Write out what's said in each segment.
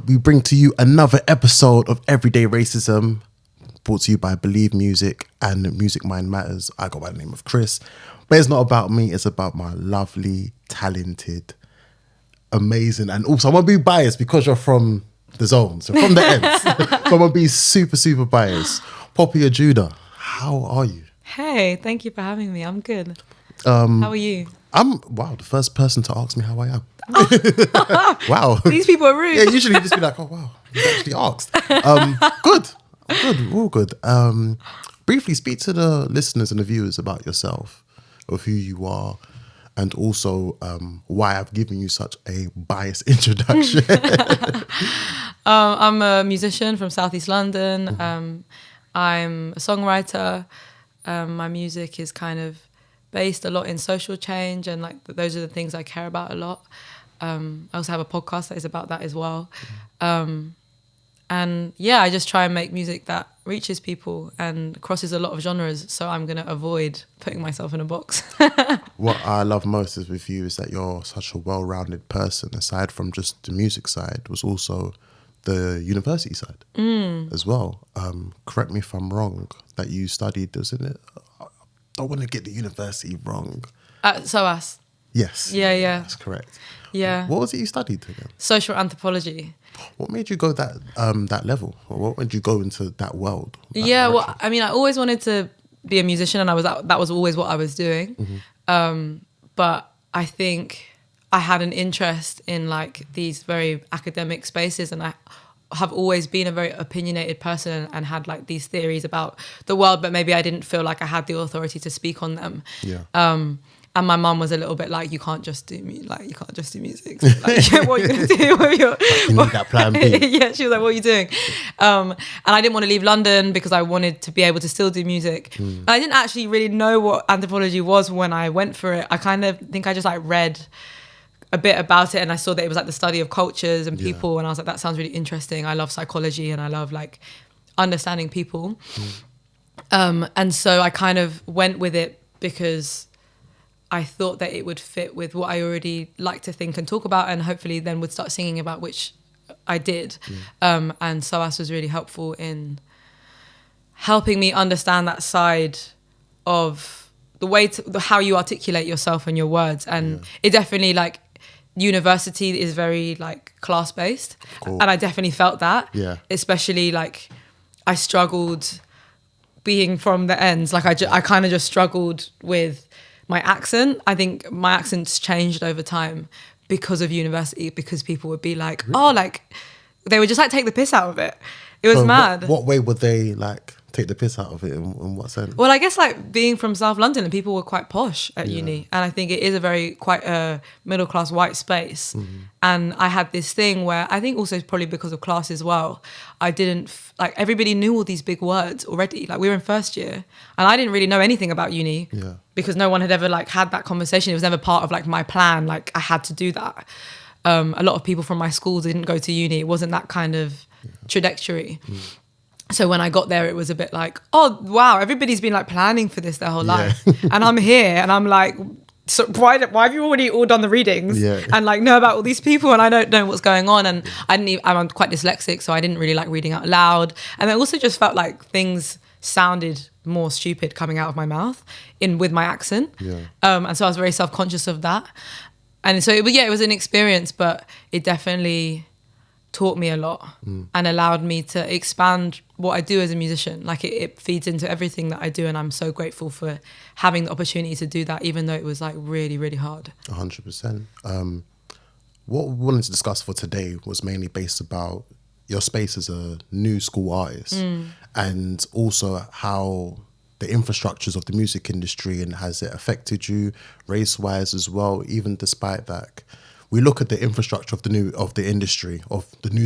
We bring to you another episode of Everyday Racism, brought to you by Believe Music and Music Mind Matters. I go by the name of Chris, but it's not about me, it's about my lovely, talented, amazing, and also I'm going to be biased because you're from the zone, so from the ends. So I'm going to be super biased. Poppy Ajudha, how are you? Hey, thank you for having me. I'm good. How are you? I'm, the first person to ask me how I am. Wow. These people are rude. Yeah, usually you just be like, oh, wow, you actually asked. Good. I'm good. All good. Briefly speak to the listeners and the viewers about yourself, of who you are, and also why I've given you such a biased introduction. I'm a musician from Southeast London. I'm a songwriter. My music is kind of based a lot in social change, and like those are the things I care about a lot. I also have a podcast that is about that as well. And yeah, I just try and make music that reaches people and crosses a lot of genres. So I'm going to avoid putting myself in a box. What I love most is with you is that you're such a well-rounded person. Aside from just the music side, was also the university side as well. Correct me if I'm wrong, that you studied, isn't it? I don't want to get the university wrong. SOAS. Yes. Yeah. That's correct. Yeah. What was it you studied again? Social Anthropology. What made you go that level? Or what made you go into that world? Well, I mean, I always wanted to be a musician, and that was always what I was doing. Mm-hmm. But I think I had an interest in like these very academic spaces, and I have always been a very opinionated person and had like these theories about the world, but maybe I didn't feel like I had the authority to speak on them. Yeah. And my mum was a little bit like, you can't just do music. So, like, what are you going to do with your... You need that plan B. Yeah, she was like, what are you doing? And I didn't want to leave London because I wanted to be able to still do music. I didn't actually really know what anthropology was when I went for it. I kind of think I just like read a bit about it, and I saw that it was like the study of cultures and people, and I was like, that sounds really interesting. I love psychology and I love like understanding people. And so I kind of went with it because I thought that it would fit with what I already like to think and talk about, and hopefully then would start singing about, which I did. And SOAS was really helpful in helping me understand that side of the way how you articulate yourself and your words. And it definitely, like, university is very like class based, and I definitely felt that. Especially like I struggled being from the ends. Like I kind of just struggled with my accent. I think my accent's changed over time because of university, because people would be like, oh, like they would just like take the piss out of it. It was mad. What way would they like take the piss out of it? In what sense? Well, I guess like being from South London, and people were quite posh at uni, and I think it is a very quite a middle class white space. And I had this thing where I think also probably because of class as well, I didn't like everybody knew all these big words already. Like we were in first year, and I didn't really know anything about uni because no one had ever like had that conversation. It was never part of like my plan. Like I had to do that. A lot of people from my school didn't go to uni. It wasn't that kind of trajectory. So when I got there, it was a bit like, oh, wow, everybody's been like planning for this their whole life. And I'm here and I'm like, so why have you already all done the readings and like know about all these people, and I don't know what's going on? And I'm quite dyslexic, so I didn't really like reading out loud. And I also just felt like things sounded more stupid coming out of my mouth with my accent. And so I was very self-conscious of that. And so it was an experience, but it definitely taught me a lot and allowed me to expand what I do as a musician. Like it feeds into everything that I do, and I'm so grateful for having the opportunity to do that, even though it was like really, really hard. 100%. What we wanted to discuss for today was mainly based about your space as a new school artist, and also how the infrastructures of the music industry, and has it affected you race-wise as well, even despite that. We look at the infrastructure of the new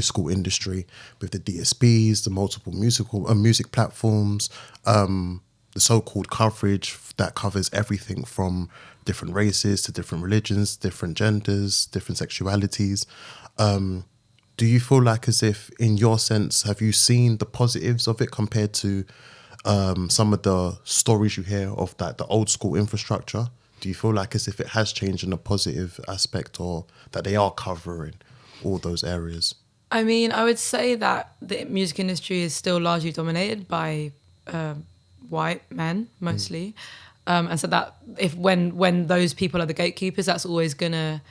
school industry, with the DSPs, the multiple music platforms, the so-called coverage that covers everything from different races to different religions, different genders, different sexualities. Do you feel like, as if, in your sense, have you seen the positives of it compared to some of the stories you hear of that the old school infrastructure? Do you feel like as if it has changed in a positive aspect, or that they are covering all those areas? I mean, I would say that the music industry is still largely dominated by white men mostly, and so that when those people are the gatekeepers, that's always gonna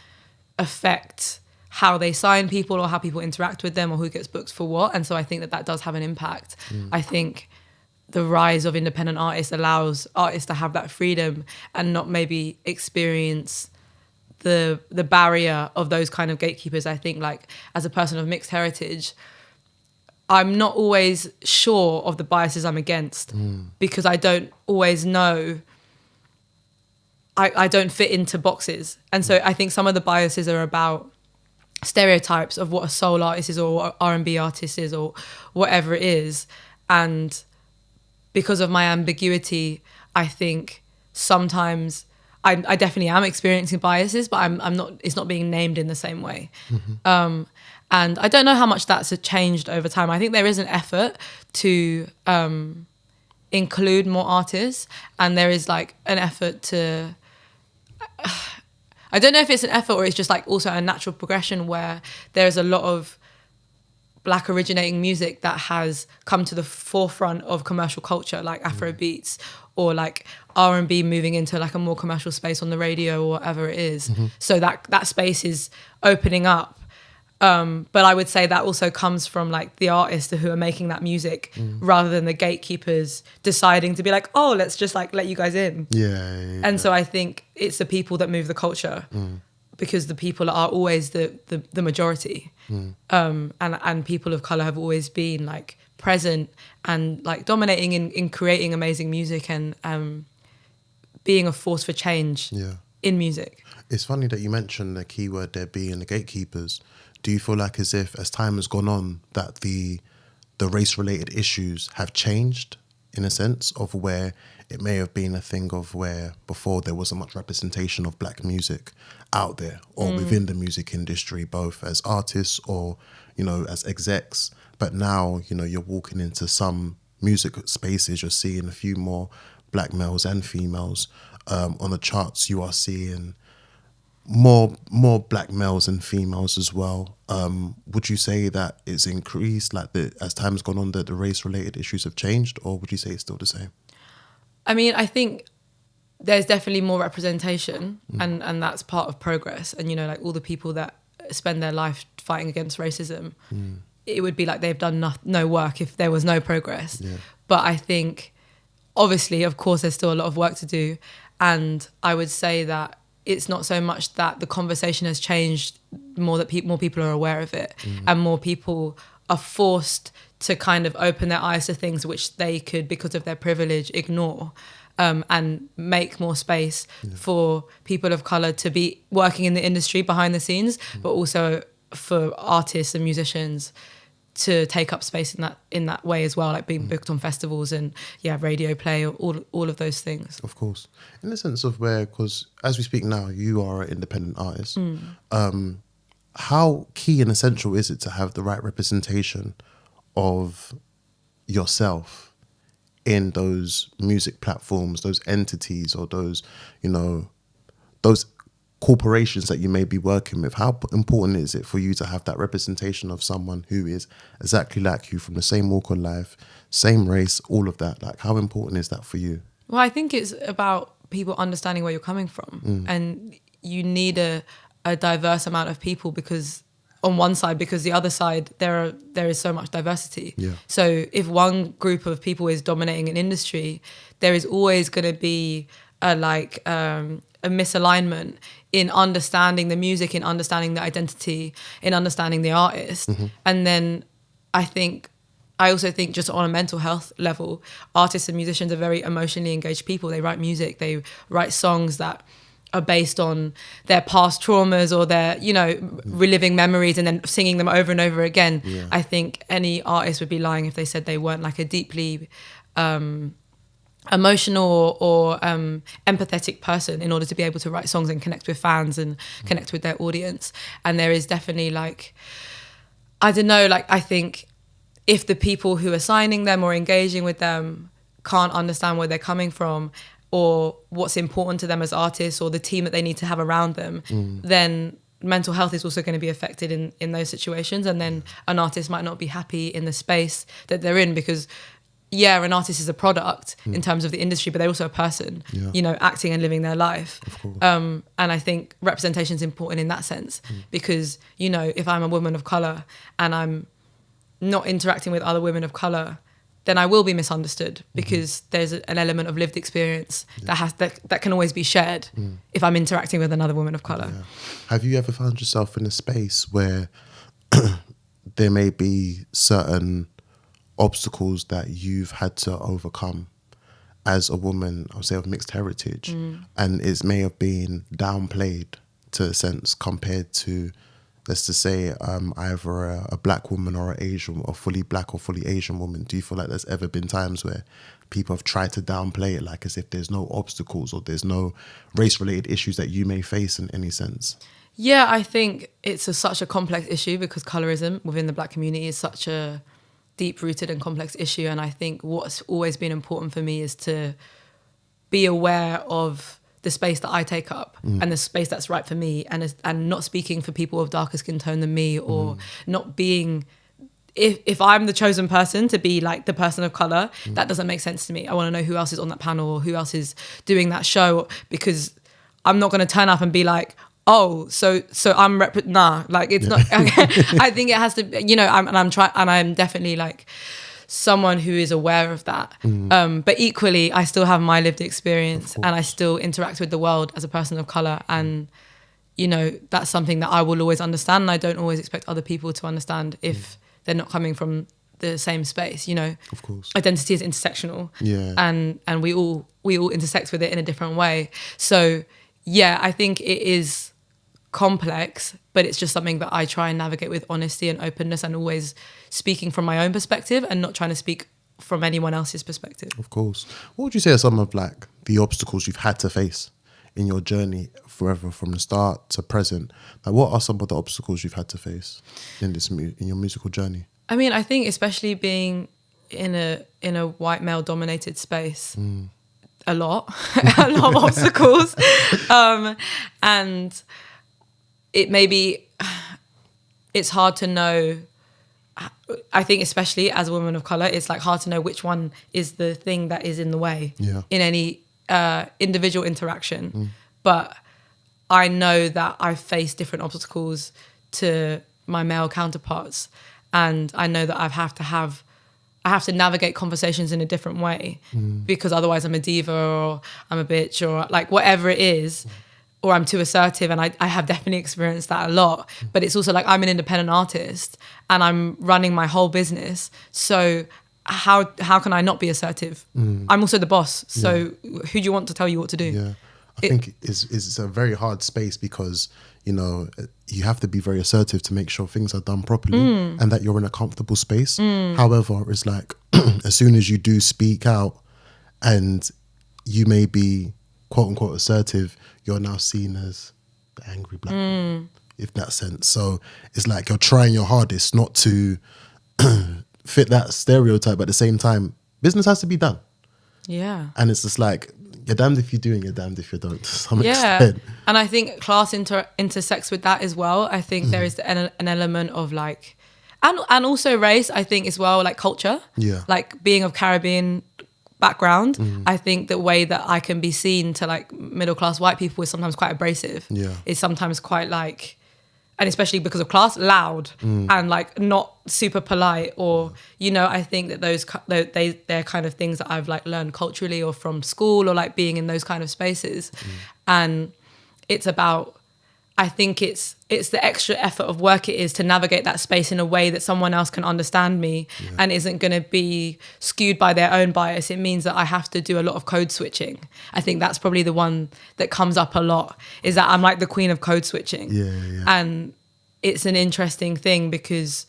affect how they sign people or how people interact with them or who gets booked for what. And so I think that does have an impact. I think the rise of independent artists allows artists to have that freedom and not maybe experience the barrier of those kind of gatekeepers. I think, like, as a person of mixed heritage, I'm not always sure of the biases I'm against because I don't always know. I don't fit into boxes. And so I think some of the biases are about stereotypes of what a soul artist is or what R&B artist is or whatever it is. And because of my ambiguity, I think sometimes I definitely am experiencing biases, but I'm not. It's not being named in the same way. And I don't know how much that's changed over time. I think there is an effort to include more artists, and there is like an effort to. I don't know if it's an effort or it's just like also a natural progression where there's a lot of Black originating music that has come to the forefront of commercial culture, like Afro beats or like R&B moving into like a more commercial space on the radio or whatever it is. So that space is opening up. But I would say that also comes from like the artists who are making that music rather than the gatekeepers deciding to be like, oh, let's just like let you guys in. Yeah. And so I think it's the people that move the culture because the people are always the majority. And people of color have always been like present and like dominating in creating amazing music and being a force for change in music. It's funny that you mentioned the keyword there being the gatekeepers. Do you feel like as if as time has gone on that the race-related issues have changed in a sense of where it may have been a thing of where before there wasn't much representation of Black music out there or within the music industry, both as artists or, you know, as execs. But now, you know, you're walking into some music spaces, you're seeing a few more Black males and females. On the charts, you are seeing more Black males and females as well. Would you say that it's increased, like as time's gone on, that the race-related issues have changed, or would you say it's still the same? I mean, I think there's definitely more representation and that's part of progress. And, you know, like all the people that spend their life fighting against racism, it would be like they've done no work if there was no progress. Yeah. But I think, obviously, of course, there's still a lot of work to do. And I would say that it's not so much that the conversation has changed, more that more people are aware of it and more people are forced to kind of open their eyes to things which they could, because of their privilege, ignore and make more space for people of colour to be working in the industry behind the scenes, but also for artists and musicians to take up space in that way as well, like being booked on festivals and radio play, all of those things. Of course, in the sense of where, because as we speak now, you are an independent artist. How key and essential is it to have the right representation of yourself in those music platforms, those entities, or those, you know, those corporations that you may be working with? How important is it for you to have that representation of someone who is exactly like you, from the same walk of life, same race, all of that? Like, how important is that for you? Well, I think it's about people understanding where you're coming from, and you need a diverse amount of people, because on one side, because the other side, there is so much diversity. Yeah. So if one group of people is dominating an industry, there is always going to be a misalignment in understanding the music, in understanding the identity, in understanding the artist. And then I also think just on a mental health level, artists and musicians are very emotionally engaged people. They write music, they write songs that are based on their past traumas or their, you know, reliving memories and then singing them over and over again. Yeah. I think any artist would be lying if they said they weren't like a deeply emotional or empathetic person in order to be able to write songs and connect with fans and connect with their audience. And there is definitely like, I don't know, like I think if the people who are signing them or engaging with them can't understand where they're coming from or what's important to them as artists or the team that they need to have around them, then mental health is also going to be affected in those situations. And then an artist might not be happy in the space that they're in because, yeah, an artist is a product in terms of the industry, but they're also a person, you know, acting and living their life. Of course. And I think representation is important in that sense because, you know, if I'm a woman of colour and I'm not interacting with other women of colour, then I will be misunderstood because there's an element of lived experience that can always be shared if I'm interacting with another woman of colour. Yeah. Have you ever found yourself in a space where there may be certain obstacles that you've had to overcome as a woman, I would say, of mixed heritage, and it may have been downplayed to a sense compared to, let's just say, either a black woman or an Asian, or fully black or fully Asian woman? Do you feel like there's ever been times where people have tried to downplay it, like as if there's no obstacles or there's no race-related issues that you may face in any sense? Yeah, I think it's such a complex issue because colorism within the black community is such a deep-rooted and complex issue. And I think what's always been important for me is to be aware of the space that I take up and the space that's right for me, and not speaking for people of darker skin tone than me, or not being, if I'm the chosen person to be like the person of colour, that doesn't make sense to me. I want to know who else is on that panel or who else is doing that show, because I'm not going to turn up and be like, oh, so I'm nah, like it's not. I think it has to, you know, I'm definitely like someone who is aware of that. But equally, I still have my lived experience and I still interact with the world as a person of colour. And, you know, that's something that I will always understand. And I don't always expect other people to understand if they're not coming from the same space, you know. Of course. Identity is intersectional. Yeah. And we all intersect with it in a different way. So, yeah, I think it is complex, but it's just something that I try and navigate with honesty and openness, and always speaking from my own perspective and not trying to speak from anyone else's perspective. Of course. What would you say are some of like the obstacles you've had to face in your journey forever from the start to present? Like, what are some of the obstacles you've had to face in your musical journey? I mean, I think especially being in a white male dominated space, a lot of obstacles, and it's hard to know. I think especially as a woman of colour, it's like hard to know which one is the thing that is in the way in any individual interaction. But I know that I've faced different obstacles to my male counterparts, and I know that I have to navigate conversations in a different way, because otherwise I'm a diva or I'm a bitch or like whatever it is, or I'm too assertive. And I have definitely experienced that a lot. But it's also like I'm an independent artist and I'm running my whole business. So how can I not be assertive? I'm also the boss. So who do you want to tell you what to do? Yeah, I think it's a very hard space because, you know, you have to be very assertive to make sure things are done properly and that you're in a comfortable space. However, it's like as soon as you do speak out and you may be quote unquote assertive, you're now seen as the angry black woman, if that sense. So it's like you're trying your hardest not to fit that stereotype, but at the same time, business has to be done. Yeah. And it's just like, you're damned if you do and you're damned if you don't, to some extent. And I think class intersects with that as well. I think there is an element of like, and also race, I think as well, like culture. Yeah. Like being of Caribbean background, I think the way that I can be seen to like middle class white people is sometimes quite abrasive. Yeah. It's sometimes quite like, and especially because of class, loud and like not super polite, or, you know, I think that they're kind of things that I've like learned culturally or from school or like being in those kind of spaces. And it's about, I think it's the extra effort of work it is to navigate that space in a way that someone else can understand me and isn't going to be skewed by their own bias. It means that I have to do a lot of code switching. I think that's probably the one that comes up a lot, is that I'm like the queen of code switching. And it's an interesting thing because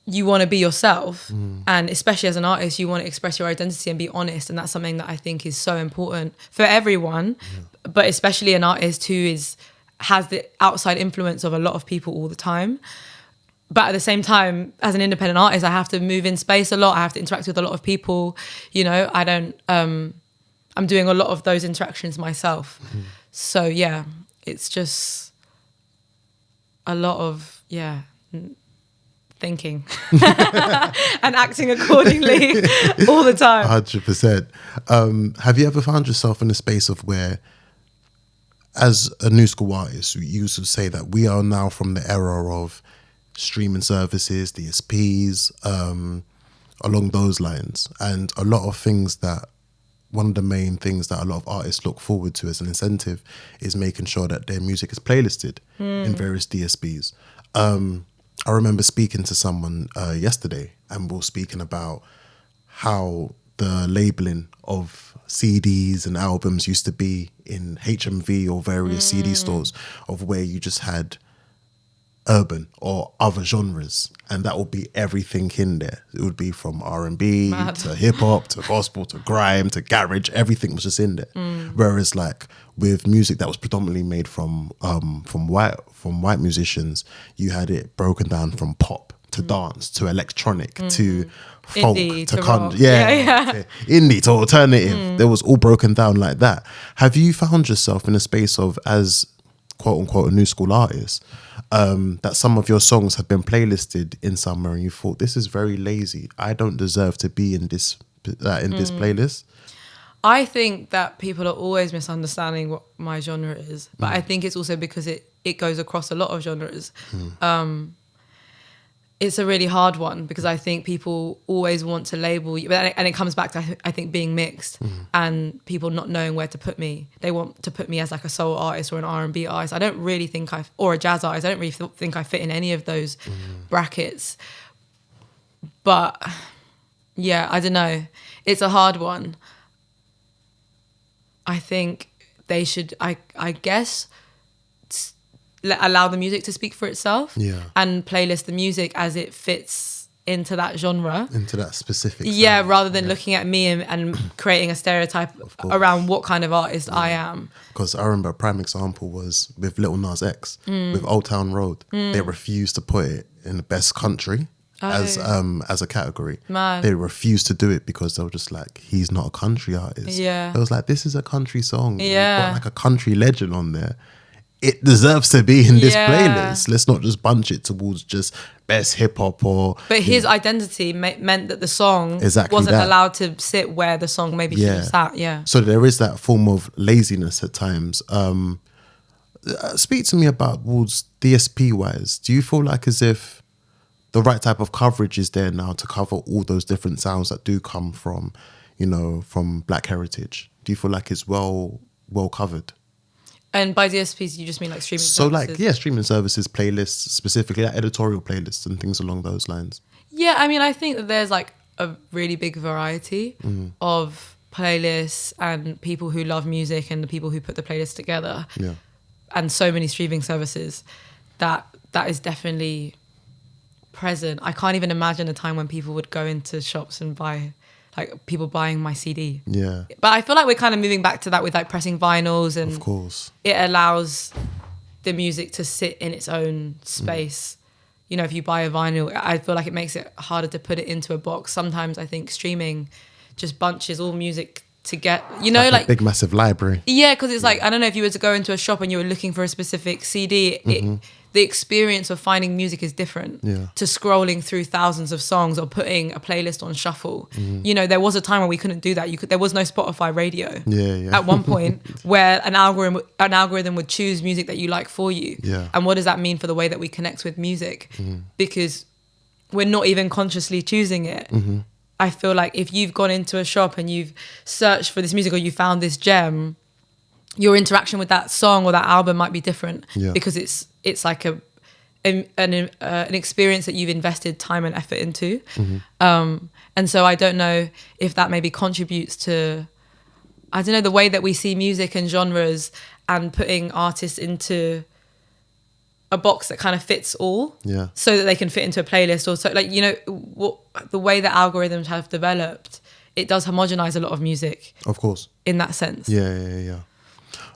you want to be yourself, and especially as an artist, you want to express your identity and be honest, and that's something that I think is so important for everyone, but especially an artist who has the outside influence of a lot of people all the time. But at the same time, as an independent artist, I have to move in space a lot. I have to interact with a lot of people. You know, I'm doing a lot of those interactions myself. So yeah, it's just a lot of thinking and acting accordingly all the time. 100%. Have you ever found yourself in a space of where, as a new school artist, you used to say that we are now from the era of streaming services, DSPs, along those lines, and a lot of things that, one of the main things that a lot of artists look forward to as an incentive is making sure that their music is playlisted in various DSPs. I remember speaking to someone yesterday, and we were speaking about how the labeling of CDs and albums used to be in HMV or various CD stores, of where you just had urban or other genres, and that would be everything in there. It would be from R&B to hip hop to gospel to grime to garage. Everything was just in there. Whereas, like, with music that was predominantly made from white musicians, you had it broken down from pop to dance to electronic to folk indie, to to country, rock. to indie to alternative. There was all broken down like that. Have you found yourself in a space of, as quote unquote a new school artist, that some of your songs have been playlisted in somewhere and you thought, this is very lazy, I don't deserve to be in this playlist? I think that people are always misunderstanding what my genre is, but I think it's also because it goes across a lot of genres. It's a really hard one because I think people always want to label you, and it comes back to, I think, being mixed and people not knowing where to put me. They want to put me as like a soul artist or an R&B artist. I don't really think or a jazz artist. I don't really think I fit in any of those brackets. But yeah, I don't know. It's a hard one. I think they should, I guess, allow the music to speak for itself, and playlist the music as it fits into that genre, into that specific sound. Rather than looking at me and creating a stereotype around what kind of artist I am. Because I remember a prime example was with Lil Nas X with Old Town Road. They refused to put it in the best country as a category. Man. They refused to do it because they were just like, he's not a country artist. It was like, this is a country song. You've got like a country legend on there. It deserves to be in this playlist. Let's not just bunch it towards just best hip hop or. But his identity meant that the song wasn't allowed to sit where the song maybe should have sat. Yeah. So there is that form of laziness at times. Speak to me about DSP wise. Do you feel like as if the right type of coverage is there now to cover all those different sounds that do come from, from Black heritage? Do you feel like it's well covered? And by DSPs, you just mean like streaming services? So like, streaming services, playlists, specifically like editorial playlists and things along those lines. Yeah, I mean, I think that there's like a really big variety of playlists and people who love music and the people who put the playlist together. Yeah. And so many streaming services that is definitely present. I can't even imagine a time when people would go into shops and buy, like people buying my CD. Yeah. But I feel like we're kind of moving back to that with like pressing vinyls, and of course it allows the music to sit in its own space. If you buy a vinyl, I feel like it makes it harder to put it into a box. Sometimes I think streaming just bunches all music to get, like a big massive library. Yeah, because it's like, I don't know, if you were to go into a shop and you were looking for a specific CD, the experience of finding music is different to scrolling through thousands of songs or putting a playlist on shuffle. There was a time when we couldn't do that. There was no Spotify radio at one point where an algorithm would choose music that you like for you. And what does that mean for the way that we connect with music? Because we're not even consciously choosing it. I feel like if you've gone into a shop and you've searched for this music or you found this gem, your interaction with that song or that album might be different because it's like an experience that you've invested time and effort into. And so I don't know if that maybe contributes to, I don't know, the way that we see music and genres and putting artists into a box that kind of fits all, so that they can fit into a playlist. Or so, like, the way that algorithms have developed, it does homogenize a lot of music. Of course. In that sense. Yeah.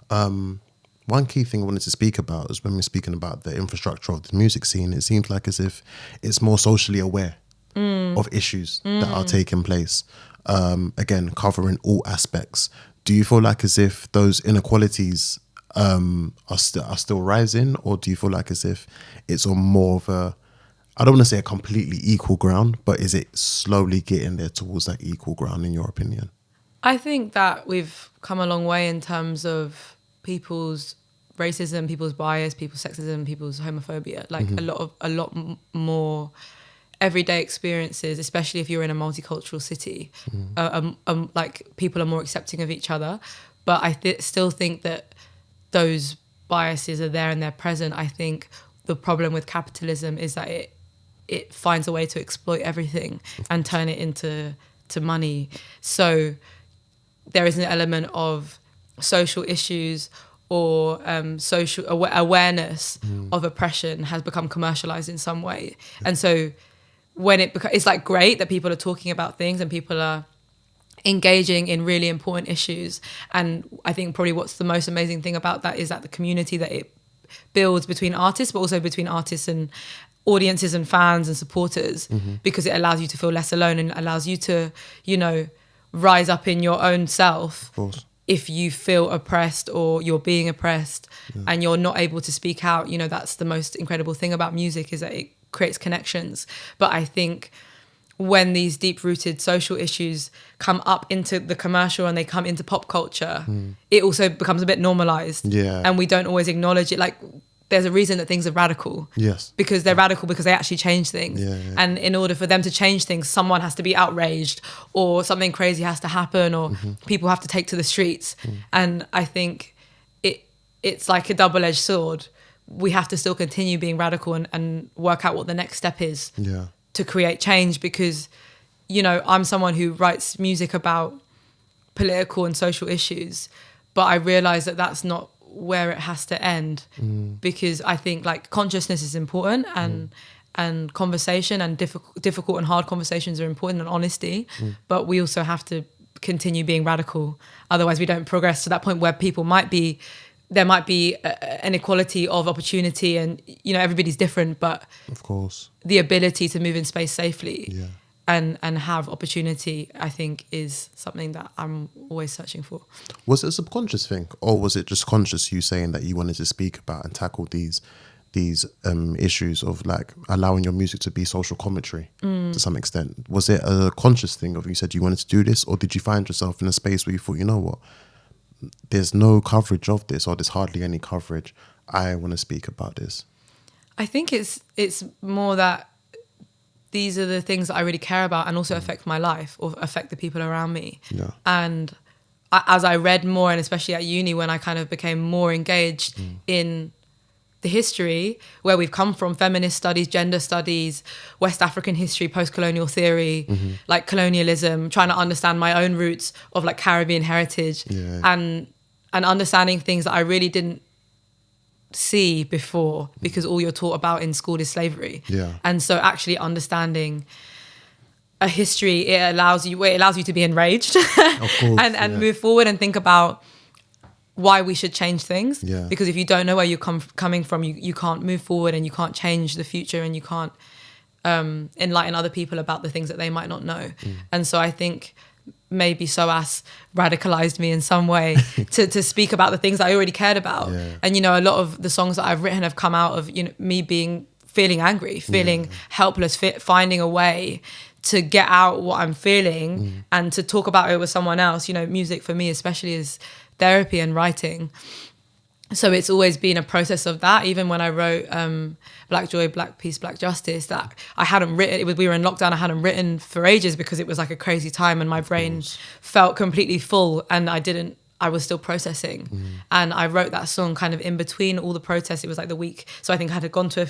One key thing I wanted to speak about is when we're speaking about the infrastructure of the music scene, it seems like as if it's more socially aware of issues that are taking place. Again, covering all aspects. Do you feel like as if those inequalities are still rising, or do you feel like as if it's on more of a, I don't want to say a completely equal ground, but is it slowly getting there towards that equal ground in your opinion? I think that we've come a long way in terms of people's racism, people's bias, people's sexism, people's homophobia. Like a lot more everyday experiences, especially if you're in a multicultural city. Like people are more accepting of each other, but I still think that those biases are there and they're present. I think the problem with capitalism is that it finds a way to exploit everything and turn it into money. So there is an element of social issues or social awareness of oppression has become commercialized in some way. And so when it's like great that people are talking about things and people are engaging in really important issues. And I think probably what's the most amazing thing about that is that the community that it builds between artists, but also between artists and audiences and fans and supporters, because it allows you to feel less alone and allows you to, rise up in your own self. Of course. If you feel oppressed or you're being oppressed and you're not able to speak out, that's the most incredible thing about music, is that it creates connections. But I think when these deep-rooted social issues come up into the commercial and they come into pop culture, it also becomes a bit normalized. Yeah. And we don't always acknowledge it. Like, there's a reason that things are radical. Yes. Because they're radical because they actually change things. Yeah. And in order for them to change things, someone has to be outraged or something crazy has to happen or people have to take to the streets. And I think it's like a double-edged sword. We have to still continue being radical and work out what the next step is to create change, because, I'm someone who writes music about political and social issues, but I realize that that's not where it has to end, because I think like consciousness is important and conversation and difficult and hard conversations are important, and honesty, but we also have to continue being radical. Otherwise we don't progress to that point where there might be an equality of opportunity, and everybody's different, but of course the ability to move in space safely and have opportunity, I think, is something that I'm always searching for. Was it a subconscious thing, or was it just conscious, you saying that you wanted to speak about and tackle these issues of like allowing your music to be social commentary to some extent? Was it a conscious thing of you said you wanted to do this, or did you find yourself in a space where you thought, you know what, there's no coverage of this, or there's hardly any coverage, I want to speak about this? I think it's more that these are the things that I really care about and also affect my life or affect the people around me. Yeah. And as I read more, and especially at uni when I kind of became more engaged in the history, where we've come from, feminist studies, gender studies, West African history, post-colonial theory, like colonialism, trying to understand my own roots of like Caribbean heritage and understanding things that I really didn't see before, because all you're taught about in school is slavery. And so actually understanding a history, it allows you to be enraged of course, and move forward and think about why we should change things. Because if you don't know where you're coming from, you can't move forward and you can't change the future, and you can't enlighten other people about the things that they might not know. And so I think maybe SOAS radicalized me in some way to speak about the things I already cared about. And a lot of the songs that I've written have come out of me feeling angry, feeling helpless, finding a way to get out what I'm feeling and to talk about it with someone else. Music for me especially is therapy and writing. So it's always been a process of that. Even when I wrote Black Joy, Black Peace, Black Justice, that I hadn't written, we were in lockdown, I hadn't written for ages because it was like a crazy time and my brain felt completely full, and I was still processing. And I wrote that song kind of in between all the protests. It was like the week. So I think I had gone to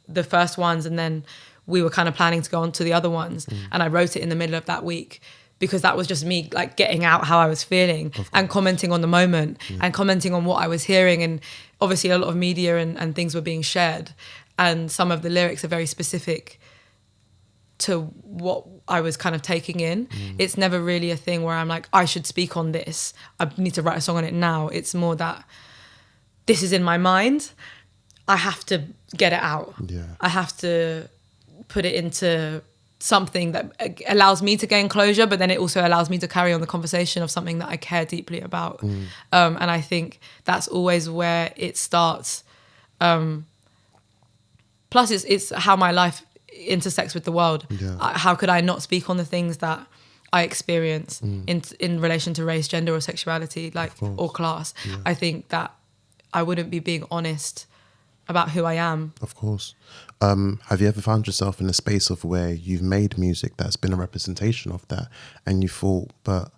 the first ones, and then we were kind of planning to go on to the other ones. And I wrote it in the middle of that week, because that was just me like getting out how I was feeling and commenting on the moment and commenting on what I was hearing. And obviously a lot of media and things were being shared, and some of the lyrics are very specific to what I was kind of taking in. It's never really a thing where I'm like, I should speak on this, I need to write a song on it now. It's more that this is in my mind, I have to get it out. I have to put it into something that allows me to gain closure, but then it also allows me to carry on the conversation of something that I care deeply about. And I think that's always where it starts. Plus, it's how my life intersects with the world. How could I not speak on the things that I experience in relation to race, gender, or sexuality, like, or class? I think that I wouldn't be being honest about who I am. Of course. Have you ever found yourself in a space of where you've made music that's been a representation of that, and you thought, but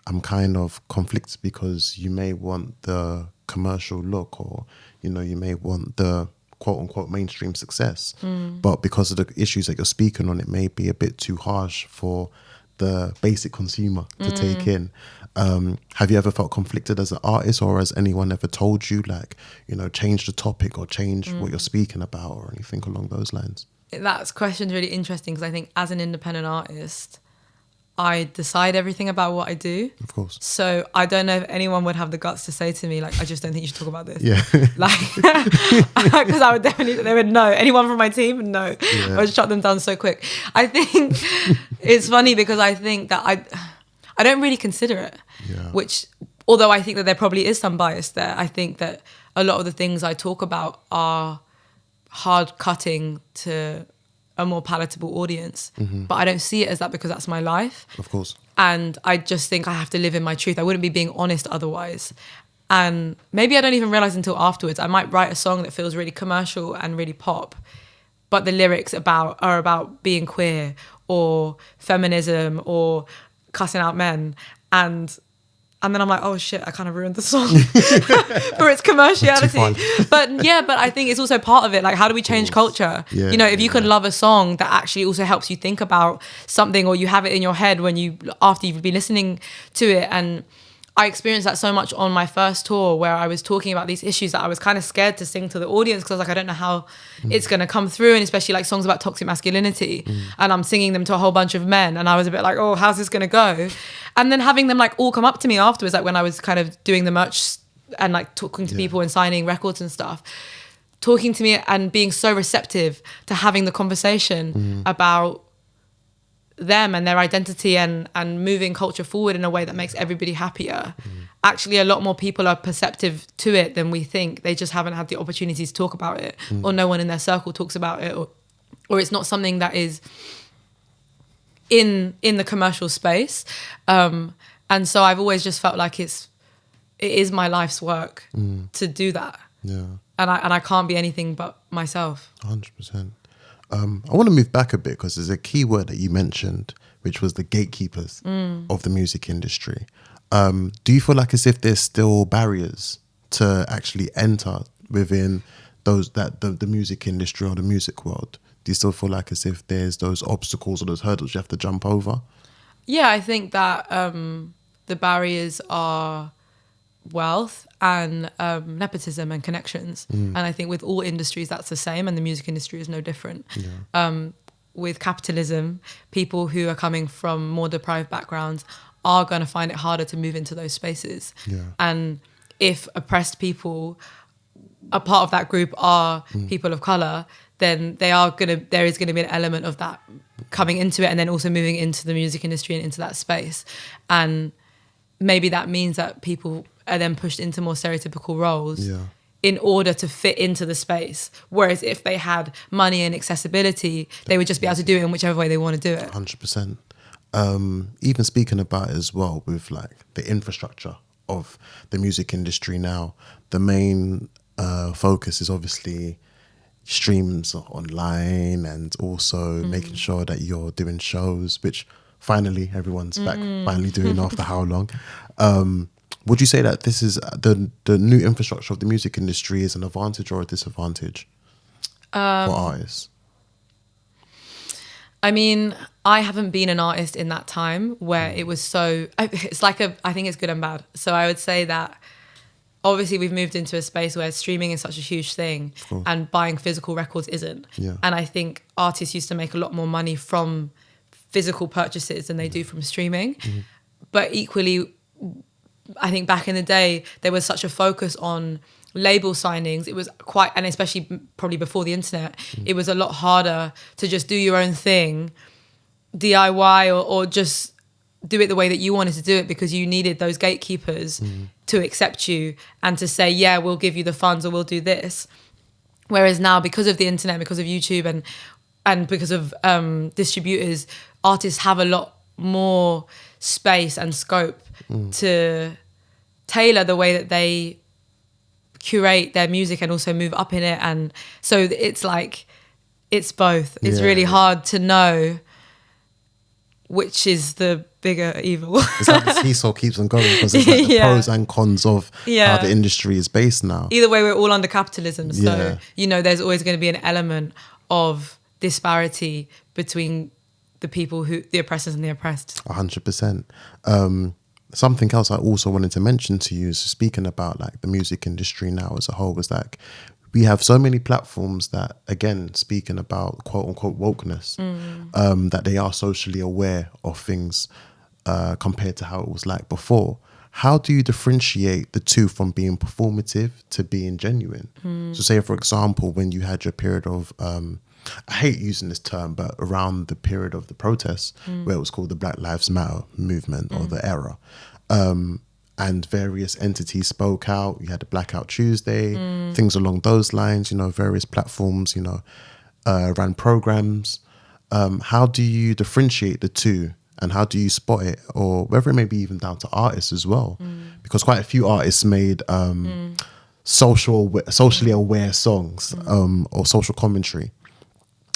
I'm kind of conflicted because you may want the commercial look, or, you know, you may want the quote unquote mainstream success, but because of the issues that you're speaking on, it may be a bit too harsh for the basic consumer to take in. Have you ever felt conflicted as an artist, or has anyone ever told you, like, you know, change the topic or change what you're speaking about or anything along those lines? That question's really interesting, because I think as an independent artist, I decide everything about what I do. Of course. So I don't know if anyone would have the guts to say to me, like, I just don't think you should talk about this. Yeah. Like, because I would definitely, they would know. Anyone from my team would know. Yeah. I would shut them down so quick. I think it's funny because I think that I don't really consider it. Yeah. Which, although I think that there probably is some bias there, I think that a lot of the things I talk about are hard cutting to a more palatable audience. But I don't see it as that, because that's my life. Of course. And I just think I have to live in my truth. I wouldn't be being honest otherwise. And maybe I don't even realize until afterwards. I might write a song that feels really commercial and really pop, but the lyrics are about being queer or feminism or cussing out men. And then I'm like, oh shit, I kind of ruined the song for its commerciality. But I think it's also part of it. Like, how do we change culture? Yeah, you know, if you can love a song that actually also helps you think about something, or you have it in your head after you've been listening to it. And I experienced that so much on my first tour, where I was talking about these issues that I was kind of scared to sing to the audience, because I was like, I don't know how it's going to come through. And especially like songs about toxic masculinity, and I'm singing them to a whole bunch of men, and I was a bit like, oh, how's this going to go? And then having them like all come up to me afterwards, like when I was kind of doing the merch and like talking to people and signing records and stuff, talking to me and being so receptive to having the conversation about them and their identity and moving culture forward in a way that makes everybody happier. Actually, a lot more people are perceptive to it than we think. They just haven't had the opportunity to talk about it, or no one in their circle talks about it, or it's not something that is in the commercial space. And so I've always just felt like it is my life's work to do that. Yeah. And I can't be anything but myself. 100%. I want to move back a bit, because there's a key word that you mentioned, which was the gatekeepers of the music industry. Do you feel like as if there's still barriers to actually enter within the music industry or the music world? Do you still feel like as if there's those obstacles or those hurdles you have to jump over? Yeah, I think that the barriers are wealth and nepotism and connections. And I think with all industries that's the same, and the music industry is no different. With capitalism, people who are coming from more deprived backgrounds are going to find it harder to move into those spaces. And if oppressed people, a part of that group are people of colour, then there is going to be an element of that coming into it, and then also moving into the music industry and into that space. And maybe that means that people are then pushed into more stereotypical roles in order to fit into the space. Whereas if they had money and accessibility, they would just be able to do it in whichever way they want to do it. 100%. Even speaking about it as well, with like the infrastructure of the music industry now, the main focus is obviously streams online, and also making sure that you're doing shows, which finally everyone's back finally doing after how long. Would you say that this is the new infrastructure of the music industry is an advantage or a disadvantage for artists? I mean, I haven't been an artist in that time where it was so, it's like I think it's good and bad. So I would say that obviously we've moved into a space where streaming is such a huge thing and buying physical records isn't. And I think artists used to make a lot more money from physical purchases than they do from streaming. But equally, I think back in the day, there was such a focus on label signings, it was quite, and especially probably before the internet, it was a lot harder to just do your own thing, DIY, or just do it the way that you wanted to do it, because you needed those gatekeepers to accept you and to say, yeah, we'll give you the funds or we'll do this. Whereas now, because of the internet, because of YouTube and because of distributors, artists have a lot more space and scope to tailor the way that they curate their music and also move up in it. And so it's like, it's both. It's really hard to know which is the bigger evil. It's like the seesaw keeps on going, because it's like the pros and cons of how the industry is based now. Either way, we're all under capitalism. So, you know, there's always going to be an element of disparity between the people the oppressors and the oppressed. 100%. Something else I also wanted to mention to you is, speaking about like the music industry now as a whole, is like we have so many platforms that, again, speaking about quote unquote wokeness, that they are socially aware of things compared to how it was like before. How do you differentiate the two from being performative to being genuine? So say, for example, when you had your period of, I hate using this term, but around the period of the protests, where it was called the Black Lives Matter movement or the era, and various entities spoke out. You had the Blackout Tuesday, things along those lines, you know, various platforms, you know, ran programs. How do you differentiate the two, and how do you spot it, or whether it may be even down to artists as well? Because quite a few artists made socially aware songs, or social commentary.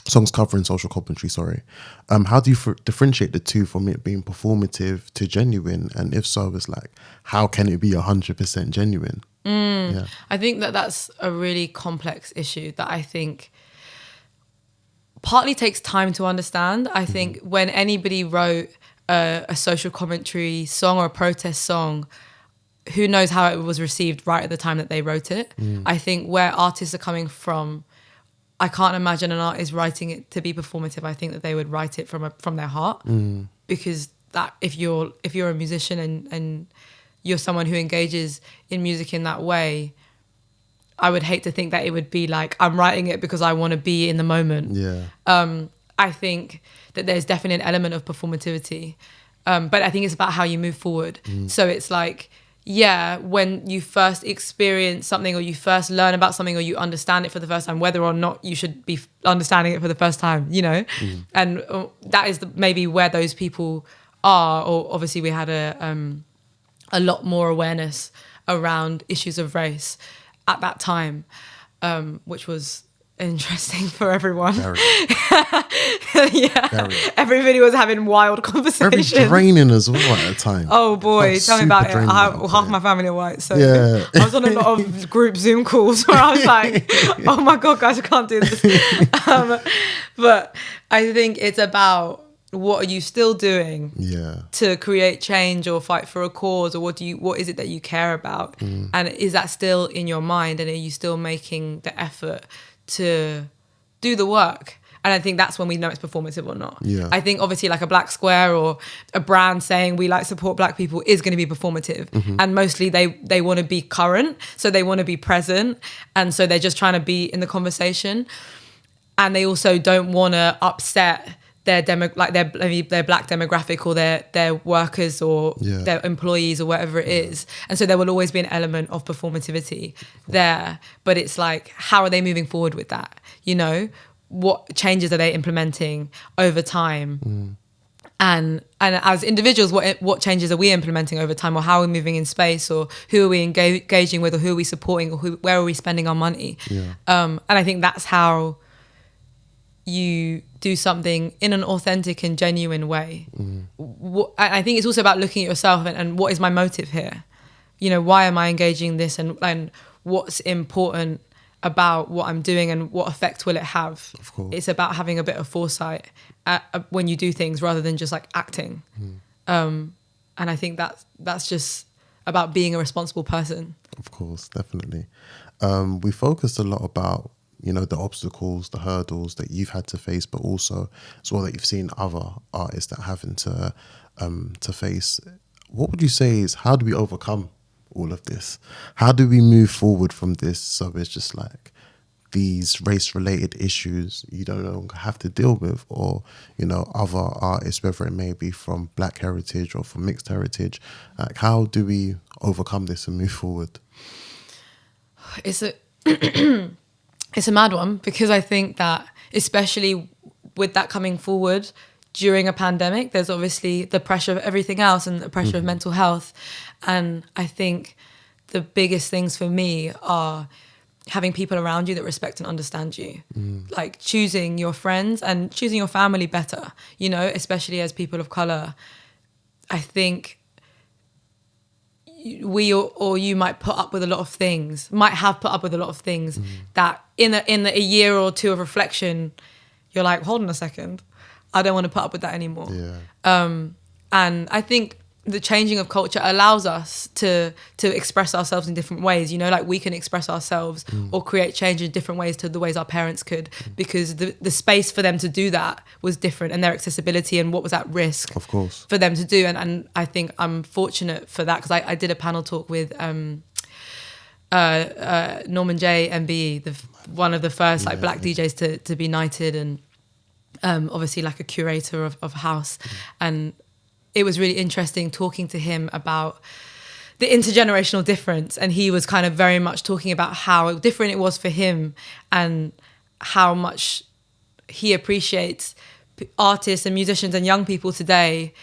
Songs covering social commentary, sorry. How do you differentiate the two from it being performative to genuine? And if so, it's like, how can it be 100% genuine? I think that's a really complex issue that I think partly takes time to understand. I think when anybody wrote a social commentary song or a protest song, who knows how it was received right at the time that they wrote it. I think where artists are coming from, I can't imagine an artist writing it to be performative. I think that they would write it from their heart, because that if you're a musician and you're someone who engages in music in that way, I would hate to think that it would be like, I'm writing it because I want to be in the moment. I think that there's definitely an element of performativity, but I think it's about how you move forward. So it's like, when you first experience something, or you first learn about something, or you understand it for the first time, whether or not you should be understanding it for the first time, you know, and that is maybe where those people are. Or obviously we had a lot more awareness around issues of race at that time, which was interesting for everyone. Very. Everybody was having wild conversations. Very draining as well at the time. Oh boy, tell me about it. Half my family are white, so I was on a lot of group Zoom calls where I was like, oh my god, guys, I can't do this. But I think it's about, what are you still doing to create change or fight for a cause, or what is it that you care about, and is that still in your mind, and are you still making the effort to do the work? And I think that's when we know it's performative or not. I think obviously like a Black Square or a brand saying we like support Black people is going to be performative, and mostly they want to be current, so they want to be present, and so they're just trying to be in the conversation, and they also don't want to upset their their Black demographic, or their workers, or their employees, or whatever it is. And so there will always be an element of performativity there, but it's like, how are they moving forward with that? You know, what changes are they implementing over time? And as individuals, what changes are we implementing over time, or how are we moving in space, or who are we engaging with, or who are we supporting, or where are we spending our money? And I think that's how you do something in an authentic and genuine way. I think it's also about looking at yourself and what is my motive here? You know, why am I engaging this, and what's important about what I'm doing, and what effect will it have? Of course. It's about having a bit of foresight when you do things, rather than just like acting. And I think that's just about being a responsible person. Of course, definitely. We focused a lot about, you know, the obstacles, the hurdles that you've had to face, but also as well that you've seen other artists that having to face. What would you say is, how do we overcome all of this? How do we move forward from this so it's just like these race-related issues you don't longer have to deal with, or, you know, other artists, whether it may be from Black heritage or from mixed heritage? Like, how do we overcome this and move forward? It's a it's a mad one, because I think that, especially with that coming forward during a pandemic, there's obviously the pressure of everything else and the pressure of mental health. And I think the biggest things for me are having people around you that respect and understand you, like choosing your friends and choosing your family better, you know, especially as people of color. I think we or you might put up with a lot of things, that in a year or two of reflection, you're like, hold on a second, I don't want to put up with that anymore. And I think the changing of culture allows us to express ourselves in different ways, you know, like we can express ourselves or create change in different ways to the ways our parents could, because the space for them to do that was different, and their accessibility and what was at risk, of course, for them to do. And I think I'm fortunate for that, because I did a panel talk with Norman J. MBE, one of the first like Black DJs to be knighted, and obviously like a curator of house. And it was really interesting talking to him about the intergenerational difference. And he was kind of very much talking about how different it was for him and how much he appreciates artists and musicians and young people today,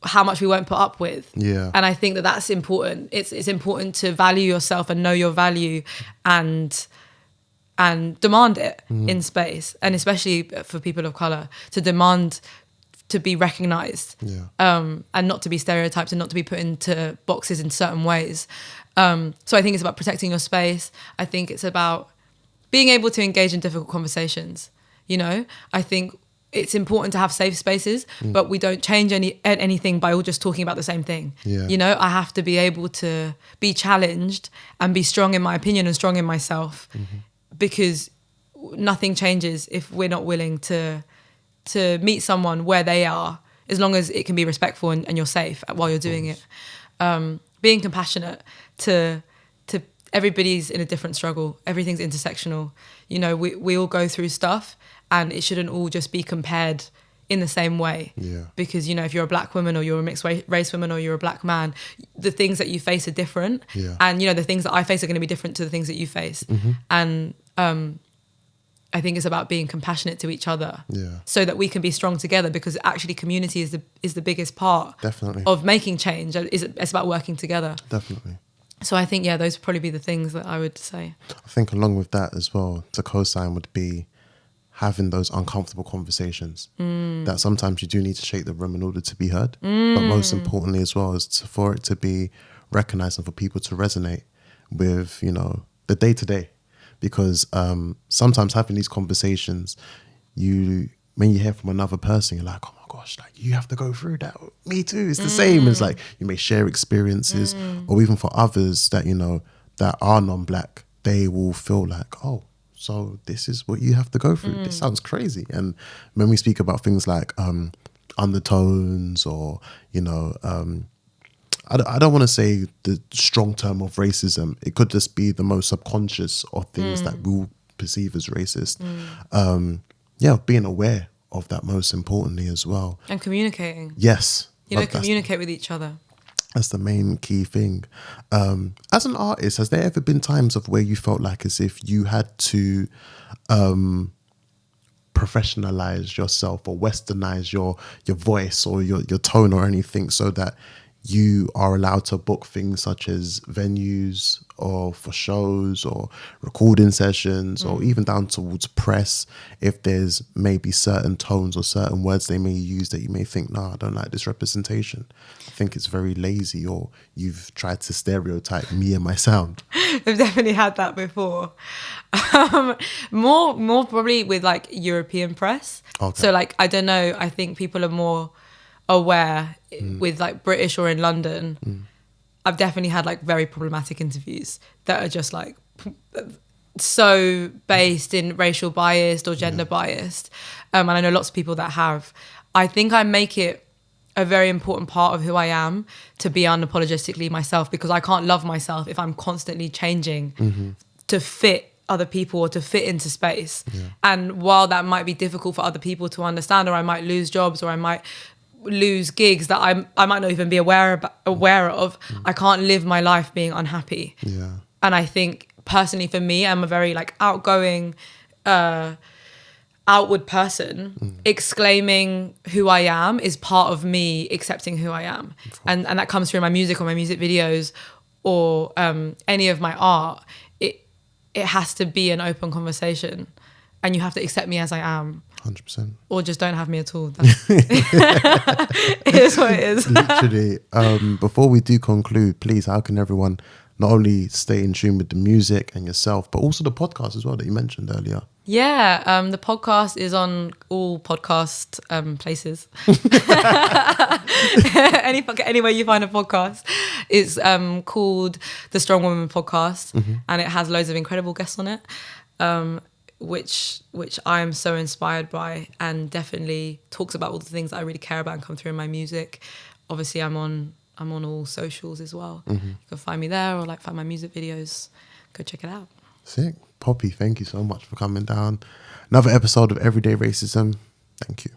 how much we won't put up with. And I think that that's important. It's important to value yourself and know your value and demand it in space, and especially for people of color, to demand to be recognized, and not to be stereotyped and not to be put into boxes in certain ways. So I think it's about protecting your space. I think it's about being able to engage in difficult conversations. You know, I think it's important to have safe spaces, but we don't change anything by all just talking about the same thing. You know, I have to be able to be challenged and be strong in my opinion and strong in myself, because nothing changes if we're not willing to meet someone where they are, as long as it can be respectful and you're safe while you're doing it. Being compassionate to everybody's in a different struggle. Everything's intersectional. You know, we all go through stuff, and it shouldn't all just be compared in the same way. Because, you know, if you're a Black woman or you're a mixed race woman or you're a Black man, the things that you face are different. And, you know, the things that I face are going to be different to the things that you face. And I think it's about being compassionate to each other, so that we can be strong together, because actually community is the biggest part of making change. It's about working together. So I think, those would probably be the things that I would say. I think along with that as well, to co-sign would be having those uncomfortable conversations that sometimes you do need to shake the room in order to be heard. But most importantly as well is for it to be recognized and for people to resonate with, you know, the day-to-day. Because sometimes having these conversations, when you hear from another person, you're like, oh my gosh, like you have to go through that. Me too. It's the same. It's like you may share experiences, or even for others that, you know, that are non-Black, they will feel like, oh, so this is what you have to go through. This sounds crazy. And when we speak about things like undertones, or, you know, I don't want to say the strong term of racism. It could just be the most subconscious of things that we'll perceive as racist. Being aware of that most importantly as well. And communicating. Yes. You know, communicate with each other. That's the main key thing. As an artist, has there ever been times of where you felt like as if you had to professionalize yourself or westernize your voice or your tone or anything, so that you are allowed to book things such as venues or for shows or recording sessions, or even down towards press, if there's maybe certain tones or certain words they may use that you may think, no, I don't like this representation. I think it's very lazy, or you've tried to stereotype me and my sound. I've definitely had that before. More probably with like European press. Okay. So like, I don't know, I think people are more aware with like British or in London. I've definitely had like very problematic interviews that are just like so based in racial biased or gender biased. And I know lots of people that have. I think I make it a very important part of who I am to be unapologetically myself, because I can't love myself if I'm constantly changing to fit other people or to fit into space. And while that might be difficult for other people to understand, or I might lose jobs, or I might lose gigs that I might not even be aware of, I can't live my life being unhappy. And I think personally for me, I'm a very like outgoing, outward person. Exclaiming who I am is part of me accepting who I am, and that comes through my music or my music videos or any of my art. It has to be an open conversation, and you have to accept me as I am. 100%. Or just don't have me at all. It is what it is. Literally. Before we do conclude, please, how can everyone not only stay in tune with the music and yourself, but also the podcast as well that you mentioned earlier? Yeah, the podcast is on all podcast places. Anywhere you find a podcast. It's called The Strong Woman Podcast, and it has loads of incredible guests on it, which I'm so inspired by, and definitely talks about all the things that I really care about and come through in my music. Obviously, I'm on all socials as well. You can find me there, or like find my music videos. Go check it out. Sick. Poppy, thank you so much for coming down. Another episode of Everyday Racism. Thank you.